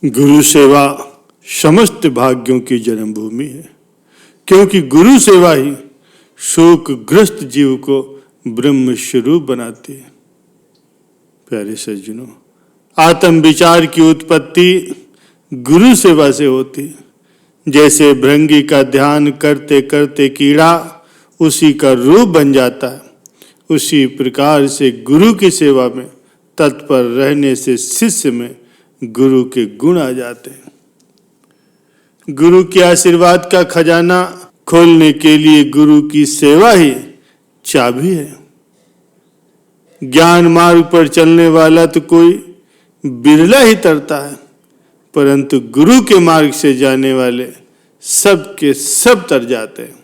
गुरु सेवा समस्त भाग्यों की जन्मभूमि है, क्योंकि गुरु सेवा ही शोकग्रस्त जीव को ब्रह्म स्वरूप बनाती है। प्यारे सज्जनों, आत्म विचार की उत्पत्ति गुरु सेवा से होती है। जैसे भृंगी का ध्यान करते करते कीड़ा उसी का रूप बन जाता है, उसी प्रकार से गुरु की सेवा में तत्पर रहने से शिष्य में गुरु के गुण आ जाते हैं। गुरु के आशीर्वाद का खजाना खोलने के लिए गुरु की सेवा ही चाबी है। ज्ञान मार्ग पर चलने वाला तो कोई बिरला ही तरता है, परंतु गुरु के मार्ग से जाने वाले सब के सब तर जाते हैं।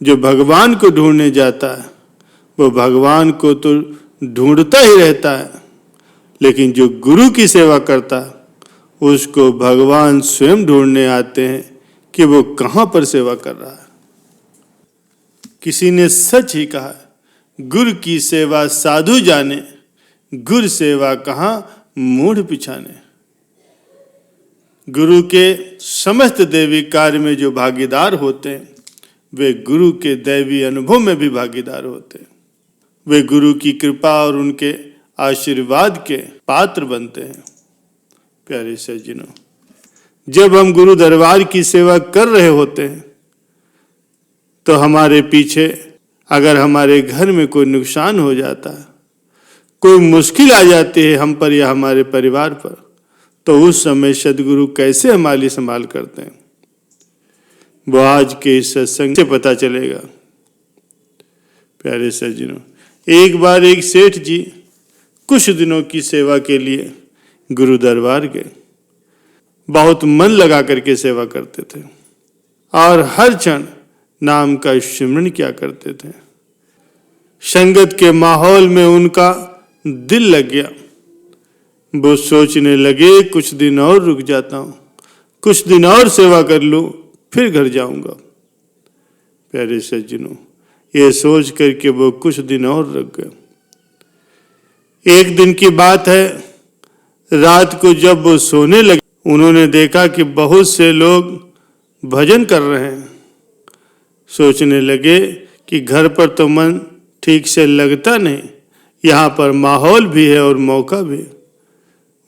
जो भगवान को ढूंढने जाता है वो भगवान को तो ढूंढता ही रहता है, लेकिन जो गुरु की सेवा करता है उसको भगवान स्वयं ढूंढने आते हैं कि वो कहाँ पर सेवा कर रहा है। किसी ने सच ही कहा, गुरु की सेवा साधु जाने, गुरु सेवा कहाँ मूढ़ पिछाने। गुरु के समस्त दैवी कार्य में जो भागीदार होते हैं वे गुरु के दैवी अनुभव में भी भागीदार होते हैं। वे गुरु की कृपा और उनके आशीर्वाद के पात्र बनते हैं। प्यारे सज्जनों, जब हम गुरु दरबार की सेवा कर रहे होते हैं तो हमारे पीछे अगर हमारे घर में कोई नुकसान हो जाता है, कोई मुश्किल आ जाती है हम पर या हमारे परिवार पर, तो उस समय सद्गुरु कैसे हमारी संभाल करते हैं वो आज के इस सत्संग से पता चलेगा। प्यारे सज्जनों, एक बार एक सेठ जी कुछ दिनों की सेवा के लिए गुरु दरबार गए। बहुत मन लगा करके सेवा करते थे और हर क्षण नाम का स्मरण किया करते थे। संगत के माहौल में उनका दिल लग गया। वो सोचने लगे कुछ दिन और रुक जाता हूं, कुछ दिन और सेवा कर लूं, फिर घर जाऊंगा। प्यारे सज्जनों, ये सोच करके वो कुछ दिन और रुक गए। एक दिन की बात है, रात को जब वो सोने लगे उन्होंने देखा कि बहुत से लोग भजन कर रहे हैं। सोचने लगे कि घर पर तो मन ठीक से लगता नहीं, यहाँ पर माहौल भी है और मौका भी।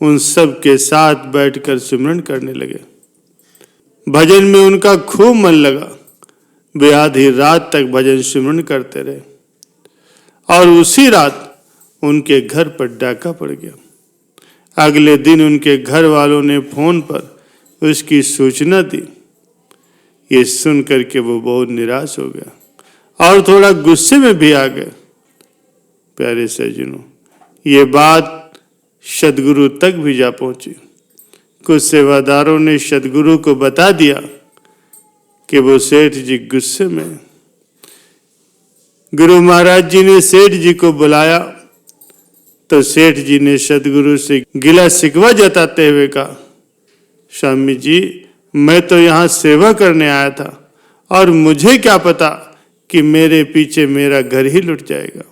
उन सब के साथ बैठकर सिमरन करने लगे। भजन में उनका खूब मन लगा। वे आधी रात तक भजन सिमरन करते रहे और उसी रात उनके घर पर डाका पड़ गया। अगले दिन उनके घर वालों ने फोन पर उसकी सूचना दी। ये सुन करके वो बहुत निराश हो गया और थोड़ा गुस्से में भी आ गए। प्यारे सज्जनों, ये बात सद्गुरु तक भी जा पहुंची। कुछ सेवादारों ने सद्गुरु को बता दिया कि वो सेठ जी गुस्से में। गुरु महाराज जी ने सेठ जी को बुलाया तो सेठ जी ने सद्गुरु से गिला शिकवा जताते हुए कहा, स्वामी जी, मैं तो यहाँ सेवा करने आया था और मुझे क्या पता कि मेरे पीछे मेरा घर ही लुट जाएगा।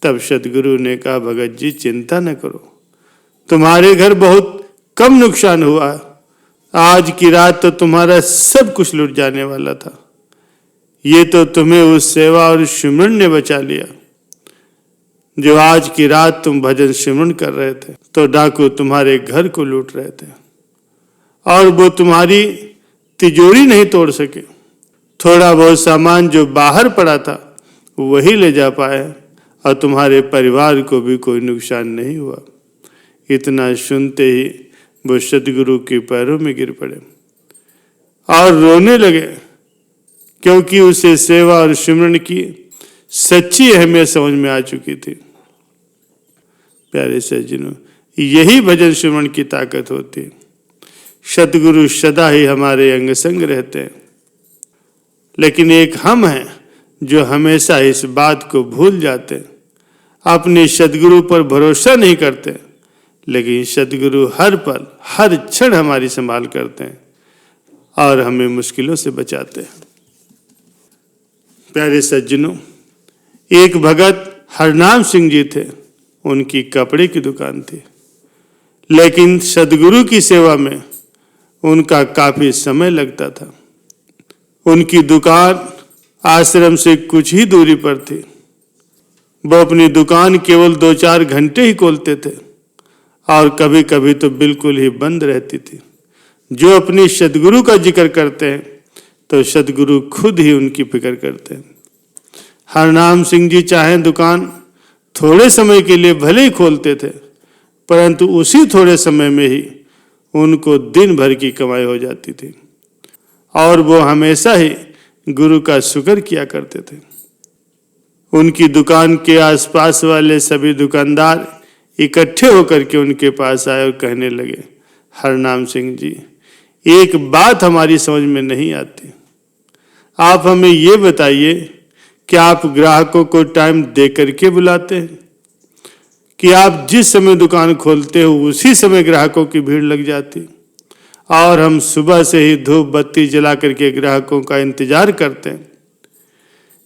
तब सद्गुरु ने कहा, भगत जी चिंता न करो, तुम्हारे घर बहुत कम नुकसान हुआ है। आज की रात तो तुम्हारा सब कुछ लुट जाने वाला था। ये तो तुम्हें उस सेवा और सिमरन ने बचा लिया। जो आज की रात तुम भजन सिमरन कर रहे थे तो डाकू तुम्हारे घर को लूट रहे थे और वो तुम्हारी तिजोरी नहीं तोड़ सके। थोड़ा बहुत सामान जो बाहर पड़ा था वही ले जा पाए और तुम्हारे परिवार को भी कोई नुकसान नहीं हुआ। इतना सुनते ही वो सद्गुरु के पैरों में गिर पड़े और रोने लगे, क्योंकि उसे सेवा और सिमरन की सच्ची अहमियत समझ में आ चुकी थी। प्यारे सज्जनों, यही भजन सिमरन की ताकत होती है। सद्गुरु सदा ही हमारे अंग संग रहते हैं, लेकिन एक हम हैं जो हमेशा इस बात को भूल जाते हैं। अपने सद्गुरु पर भरोसा नहीं करते, लेकिन सद्गुरु हर पल हर क्षण हमारी संभाल करते हैं और हमें मुश्किलों से बचाते हैं। प्यारे सज्जनों, एक भगत हरनाम सिंह जी थे। उनकी कपड़े की दुकान थी, लेकिन सदगुरु की सेवा में उनका काफी समय लगता था। उनकी दुकान आश्रम से कुछ ही दूरी पर थी। वो अपनी दुकान केवल 2-4 घंटे ही खोलते थे और कभी कभी तो बिल्कुल ही बंद रहती थी। जो अपनी सदगुरु का जिक्र करते हैं तो सदगुरु खुद ही उनकी फिक्र करते हैं। हरनाम सिंह जी चाहे दुकान थोड़े समय के लिए भले ही खोलते थे, परंतु उसी थोड़े समय में ही उनको दिन भर की कमाई हो जाती थी और वो हमेशा ही गुरु का शुक्र किया करते थे। उनकी दुकान के आसपास वाले सभी दुकानदार इकट्ठे होकर के उनके पास आए और कहने लगे, हरनाम सिंह जी, एक बात हमारी समझ में नहीं आती। आप हमें ये बताइए कि आप ग्राहकों को टाइम दे करके बुलाते हैं कि आप जिस समय दुकान खोलते हो उसी समय ग्राहकों की भीड़ लग जाती और हम सुबह से ही धूप बत्ती जला करके ग्राहकों का इंतजार करते हैं।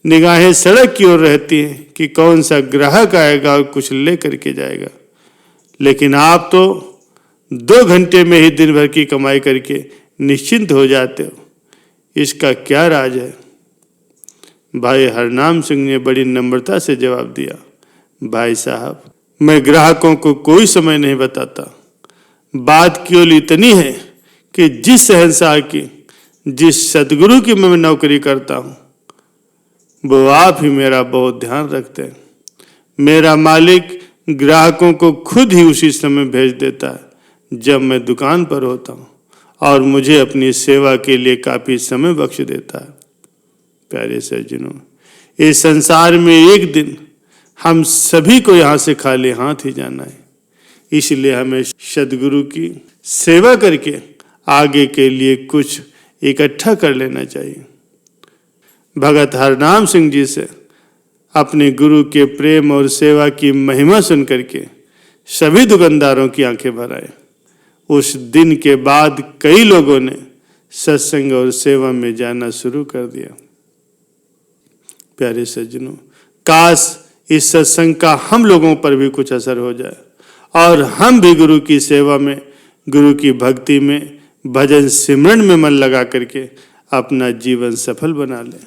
निगाहें सड़क की ओर रहती हैं कि कौन सा ग्राहक आएगा और कुछ ले करके जाएगा, लेकिन आप तो 2 घंटे में ही दिन भर की कमाई करके निश्चिंत हो जाते हो। इसका क्या राज है? भाई हरनाम सिंह ने बड़ी नम्रता से जवाब दिया, भाई साहब, मैं ग्राहकों को कोई समय नहीं बताता। बात केवल इतनी है कि जिस शहंशाह की, जिस सदगुरु की मैं नौकरी करता हूँ, वो आप ही मेरा बहुत ध्यान रखते हैं। मेरा मालिक ग्राहकों को खुद ही उसी समय भेज देता है जब मैं दुकान पर होता हूँ और मुझे अपनी सेवा के लिए काफी समय बख्श देता है। प्यारे सज्जनों, इस संसार में एक दिन हम सभी को यहाँ से खाली हाथ ही जाना है, इसलिए हमें सदगुरु की सेवा करके आगे के लिए कुछ इकट्ठा कर लेना चाहिए। भगत हरनाम सिंह जी से अपने गुरु के प्रेम और सेवा की महिमा सुन करके सभी दुकानदारों की आंखें भर आए। उस दिन के बाद कई लोगों ने सत्संग और सेवा में जाना शुरू कर दिया। प्यारे सज्जनों, काश इस सत्संग का हम लोगों पर भी कुछ असर हो जाए और हम भी गुरु की सेवा में, गुरु की भक्ति में, भजन सिमरन में मन लगा करके अपना जीवन सफल बना लें।